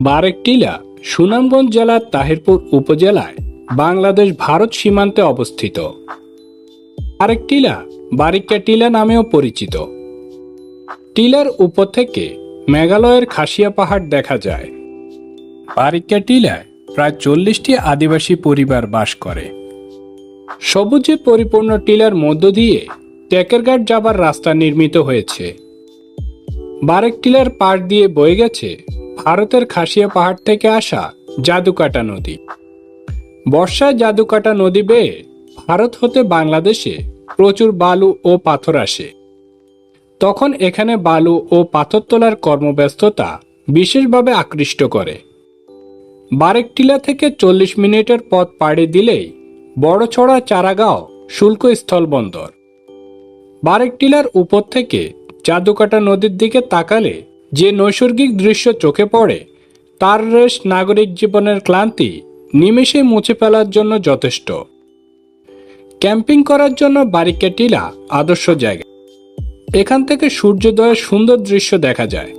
বারেক টিলা সুনামগঞ্জ জেলার তাহিরপুর উপজেলায় বাংলাদেশ ভারত সীমান্তে অবস্থিত। বারেক টিলা বারিক্কা টিলা নামেও পরিচিত। টিলার উপর থেকে মেঘালয়ের খাসিয়া পাহাড় দেখা যায়। বারিক্কা টিলায় প্রায় 40টি আদিবাসী পরিবার বাস করে। সবুজে পরিপূর্ণ টিলার মধ্য দিয়ে টেকেরঘাট যাবার রাস্তা নির্মিত হয়েছে। বারেক টিলার পাশ দিয়ে বয়ে গেছে ভারতের খাসিয়া পাহাড় থেকে আসা জাদুকাটা নদী। বর্ষায় জাদুকাটা নদী বেয়ে ভারত হতে বাংলাদেশে প্রচুর বালু ও পাথর আসে। তখন এখানে বালু ও পাথর তোলার কর্মব্যস্ততা বিশেষভাবে আকৃষ্ট করে। বারেক টিলা থেকে 40 মিনিটের পথ পাড়ি দিলেই বড়ছড়া চারাগাঁও শুল্ক স্থলবন্দর। বারেক টিলার উপর থেকে জাদুকাটা নদীর দিকে তাকালে যে নৈসর্গিক দৃশ্য চোখে পড়ে তার রেশ নাগরিক জীবনের ক্লান্তি নিমেষে মুছে ফেলার জন্য যথেষ্ট। ক্যাম্পিং করার জন্য বারিক্কা টিলা আদর্শ জায়গা। এখান থেকে সূর্যোদয়ের সুন্দর দৃশ্য দেখা যায়।